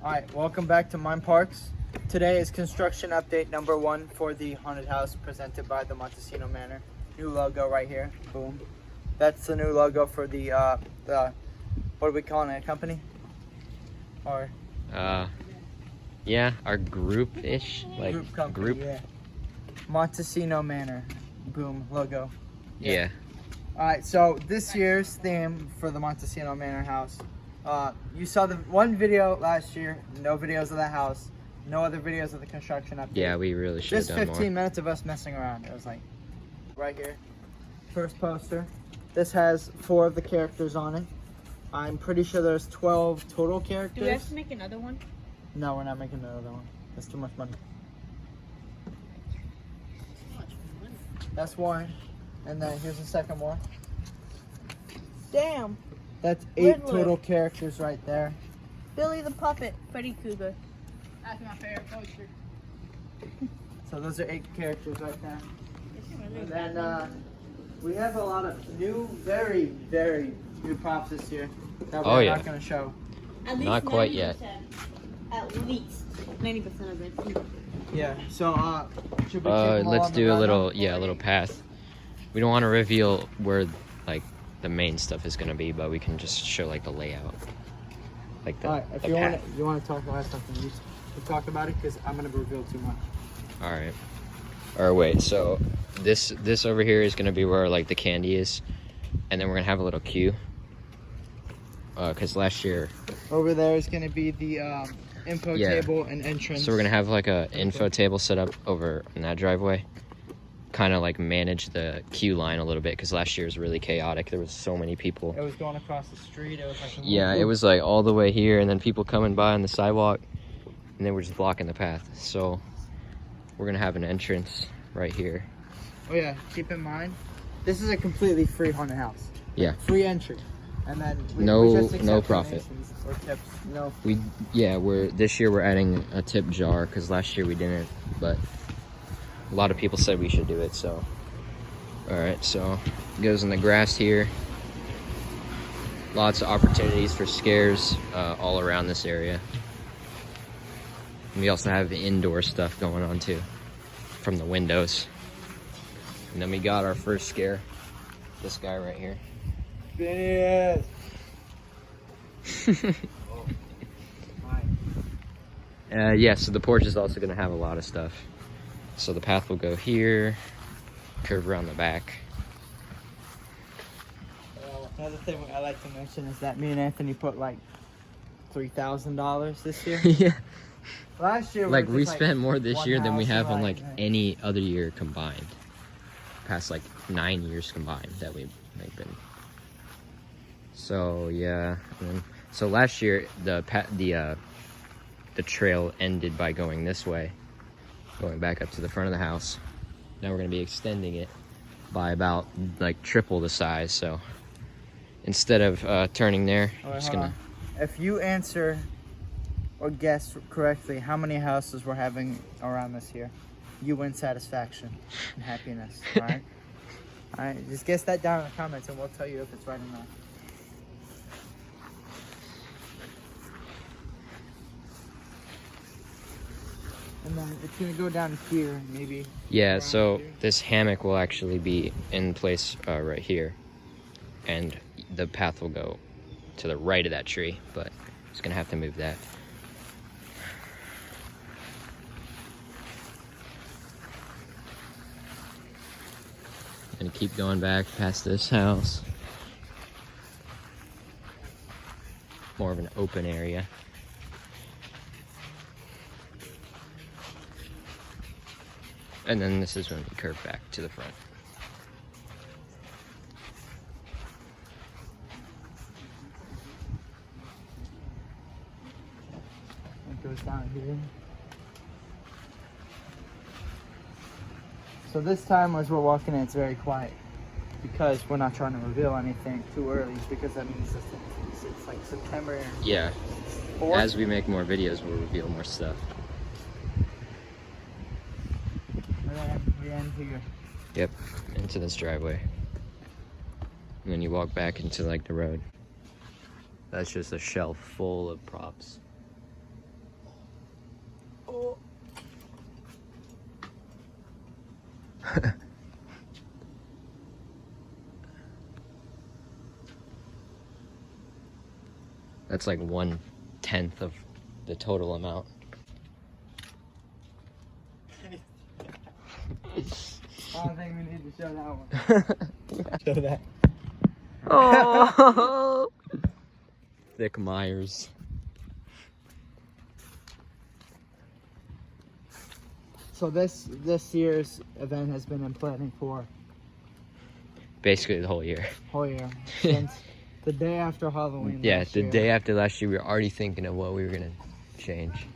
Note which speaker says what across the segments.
Speaker 1: Alright, welcome back to Mime Parks. Today is construction update number 1 for the haunted house presented by the Montesino Manor. New logo right here. Boom. That's the new logo for the what are we calling it? A company? Or
Speaker 2: yeah, our group-ish, like
Speaker 1: group company,
Speaker 2: group.
Speaker 1: yeah. Montesino Manor. Boom, logo.
Speaker 2: Yeah.
Speaker 1: Alright, so this year's theme for the Montesino Manor house. You saw the one video last year, no videos of the house, no other videos of the construction update.
Speaker 2: Yeah, we really should have
Speaker 1: Just
Speaker 2: done
Speaker 1: 15
Speaker 2: more.
Speaker 1: minutes of us messing around. It was like, right here, first poster. This has 4 of the characters on it. I'm pretty sure there's 12 total characters.
Speaker 3: Do we have to make another one?
Speaker 1: No, we're not making another one. That's too much money. That's one. And then here's the second one.
Speaker 3: Damn.
Speaker 1: That's 8
Speaker 3: Ridley.
Speaker 1: total characters right there.
Speaker 3: Billy the Puppet, Freddy Krueger.
Speaker 4: That's my favorite poster.
Speaker 1: So those are 8 characters right there. And then we have a lot of new, very, very new props this year that we're not going to show.
Speaker 3: At least
Speaker 2: Not quite yet.
Speaker 3: 90%. At least 90% of it.
Speaker 1: Yeah. So should we keep them all
Speaker 2: Let's
Speaker 1: on the
Speaker 2: do a
Speaker 1: rundown?
Speaker 2: little path. We don't want to reveal where like the main stuff is gonna be, but we can just show like the layout, like the,
Speaker 1: All right. If
Speaker 2: the
Speaker 1: you
Speaker 2: path.
Speaker 1: want to talk about something, you talk about it because I'm going to reveal too much.
Speaker 2: All right. Or wait, so this over here is gonna be where like the candy is, and then we're gonna have a little queue. Cause last year,
Speaker 1: Over there is going to be the info
Speaker 2: Yeah.
Speaker 1: table and entrance.
Speaker 2: so we're gonna have like a info table set up over in that driveway. Kind of like manage the queue line a little bit, because last year was really chaotic. There was so many people.
Speaker 1: It was going across the street. It was like
Speaker 2: Yeah, it was like all the way here, and then people coming by on the sidewalk, and they were just blocking the path. So we're gonna have an entrance right here.
Speaker 1: Oh yeah, keep in mind, this is a completely free haunted house.
Speaker 2: Yeah.
Speaker 1: Free entry, and then
Speaker 2: No-
Speaker 1: just accept
Speaker 2: no profit.
Speaker 1: donations or tips. No.
Speaker 2: This year we're adding a tip jar, because last year we didn't, but a lot of people said we should do it. So all right, so it goes in the grass here. Lots of opportunities for scares all around this area. And we also have indoor stuff going on too, from the windows. And then we got our first scare, this guy right here.
Speaker 1: Yes.
Speaker 2: Yeah, so the porch is also gonna have a lot of stuff. So the path will go here, curve around the back.
Speaker 1: Another thing I like to mention is that me and Anthony put like $3,000 this year.
Speaker 2: Yeah.
Speaker 1: Last year,
Speaker 2: Like
Speaker 1: were
Speaker 2: we
Speaker 1: just,
Speaker 2: spent more this
Speaker 1: one
Speaker 2: year than we
Speaker 1: house
Speaker 2: have
Speaker 1: and,
Speaker 2: on like
Speaker 1: yeah.
Speaker 2: any other year combined. Past like 9 years combined that we've been. So yeah, and then, so last year the trail ended by going this way, going back up to the front of the house. Now we're gonna be extending it by about like triple the size. So instead of turning there,
Speaker 1: All right,
Speaker 2: just
Speaker 1: hold
Speaker 2: gonna.
Speaker 1: on. If you answer or guess correctly how many houses we're having around this year, you win satisfaction and happiness. All right. All right. Just guess that down in the comments, and we'll tell you if it's right or not. And then it's gonna go down here, maybe.
Speaker 2: Yeah,
Speaker 1: around
Speaker 2: so
Speaker 1: here.
Speaker 2: this hammock will actually be in place right here, and the path will go to the right of that tree, but it's gonna have to move that. And keep going back past this house. More of an open area. And then this is when we curve back to the front.
Speaker 1: It goes down here. So this time as we're walking in, it's very quiet because we're not trying to reveal anything too early, because that means it's like September
Speaker 2: Yeah,
Speaker 1: 4th.
Speaker 2: as we make more videos, we'll reveal more stuff.
Speaker 1: And then we end here.
Speaker 2: Yep, into this driveway. And then you walk back into like the road. That's just a shelf full of props. That's like 1/10 of the total amount.
Speaker 1: I don't think we need to show that one. Show that.
Speaker 2: Oh, Thick Myers.
Speaker 1: So this year's event has been in planning for
Speaker 2: Basically the whole year.
Speaker 1: a whole year. Since the day after Halloween.
Speaker 2: Yeah,
Speaker 1: last
Speaker 2: the
Speaker 1: year.
Speaker 2: day after last year, we were already thinking of what we were gonna change.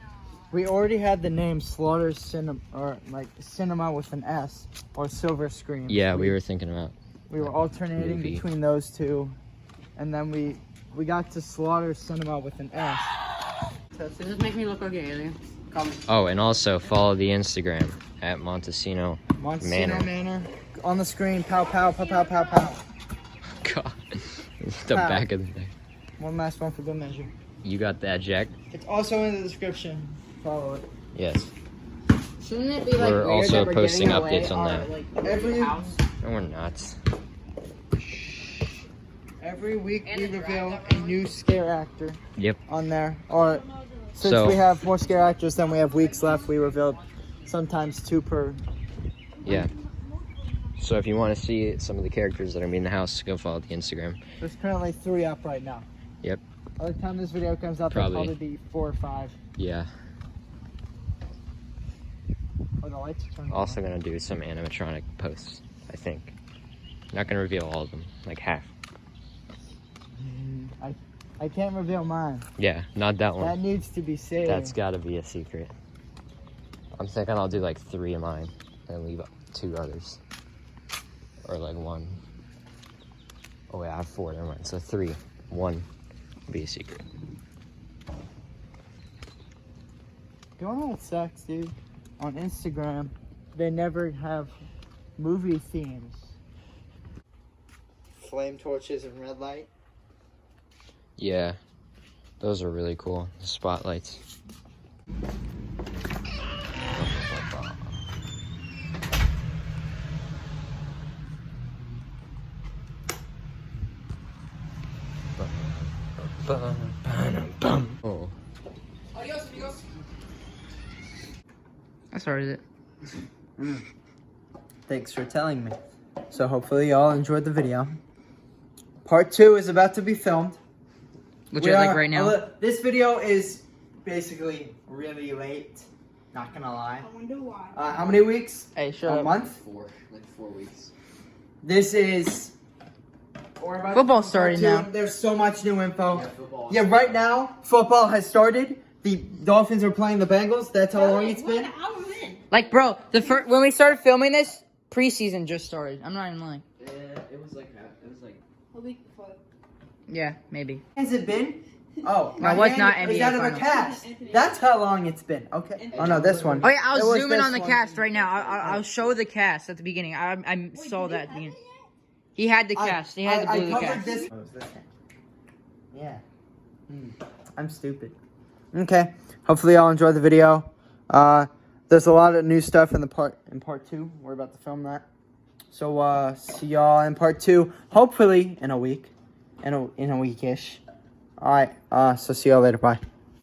Speaker 1: We already had the name Slaughter Cinema, or like Cinema with an S, or Silver Scream.
Speaker 2: Yeah, we were thinking about.
Speaker 1: We were alternating
Speaker 2: movie.
Speaker 1: between those two, and then we got to Slaughter Cinema with an S.
Speaker 3: Does this make me look like an alien?
Speaker 2: Oh, and also follow the Instagram at Montesino.
Speaker 1: Montesino Manor. On the screen, pow pow pow pow pow pow.
Speaker 2: God, the
Speaker 1: Pow.
Speaker 2: back of the neck.
Speaker 1: One last one for good measure.
Speaker 2: You got that, Jack?
Speaker 1: It's also in the description. Follow it.
Speaker 2: Yes.
Speaker 3: Shouldn't it be like
Speaker 2: We're
Speaker 3: weird
Speaker 2: also
Speaker 3: that we're
Speaker 2: posting
Speaker 3: giving away
Speaker 2: updates on
Speaker 3: our,
Speaker 2: that.
Speaker 3: Like,
Speaker 1: Every-
Speaker 3: house?
Speaker 2: No, we're not.
Speaker 1: Every week
Speaker 3: And
Speaker 1: we
Speaker 3: the
Speaker 1: reveal
Speaker 3: drag
Speaker 1: a new scare actor.
Speaker 2: Yep.
Speaker 1: On there, or since
Speaker 2: So-
Speaker 1: we have more scare actors than we have weeks left, we revealed sometimes 2 per.
Speaker 2: Yeah. So if you want to see some of the characters that are in the house, go follow the Instagram.
Speaker 1: There's currently 3 up right now.
Speaker 2: Yep.
Speaker 1: By the time this video comes out,
Speaker 2: Probably.
Speaker 1: there'll probably be 4 or 5.
Speaker 2: Yeah.
Speaker 1: Oh, the lights are turned on.
Speaker 2: Also gonna do some animatronic posts, I think. Not gonna reveal all of them, like half.
Speaker 1: I can't reveal mine.
Speaker 2: Yeah, not that
Speaker 1: That
Speaker 2: one.
Speaker 1: needs to be saved.
Speaker 2: That's gotta be a secret. I'm thinking I'll do like 3 of mine and leave 2 others. Or like 1. Oh wait, I have 4, never mind. So 3. 1 will be a secret.
Speaker 1: You know what sucks, dude? On Instagram, they never have movie themes. Flame torches and red light.
Speaker 2: Yeah, those are really cool. The spotlights. Oh,
Speaker 3: I started it.
Speaker 1: Thanks for telling me. So hopefully y'all enjoyed the video. Part 2 is about to be filmed.
Speaker 3: Which
Speaker 1: We
Speaker 3: I like
Speaker 1: are-
Speaker 3: right now.
Speaker 1: This video is basically really late. Not gonna lie.
Speaker 4: I wonder why.
Speaker 1: How many weeks?
Speaker 3: Hey,
Speaker 1: A
Speaker 3: shut up.
Speaker 1: month?
Speaker 2: 4 weeks.
Speaker 1: This is. we're about to
Speaker 3: Football
Speaker 1: do
Speaker 3: started
Speaker 1: part 2.
Speaker 3: now.
Speaker 1: There's so much new info. Yeah, right now, football has started. The Dolphins are playing the Bengals. That's how long it's been.
Speaker 3: Like, bro, when we started filming this, preseason just started. I'm not even lying.
Speaker 2: It was like
Speaker 4: A week before.
Speaker 3: Yeah, maybe.
Speaker 1: Has it been? Oh,
Speaker 3: No, it was
Speaker 1: hand
Speaker 3: not
Speaker 1: is
Speaker 3: NBA
Speaker 1: out of a
Speaker 3: finals.
Speaker 1: cast. That's how long it's been. Okay. Oh no, this one.
Speaker 3: Oh yeah, I
Speaker 1: It
Speaker 3: was zooming
Speaker 1: this
Speaker 3: on the
Speaker 1: one.
Speaker 3: cast right now. I'll show the cast at the beginning. I saw that at the beginning. He had the cast. He had the blue
Speaker 1: covered
Speaker 3: cast.
Speaker 1: this. Oh, it's this one. Yeah. I'm stupid. Okay. Hopefully y'all enjoyed the video. There's a lot of new stuff in part 2. We're about to film that. So see y'all in part 2. Hopefully in a week. In a weekish. Alright. So see y'all later. Bye.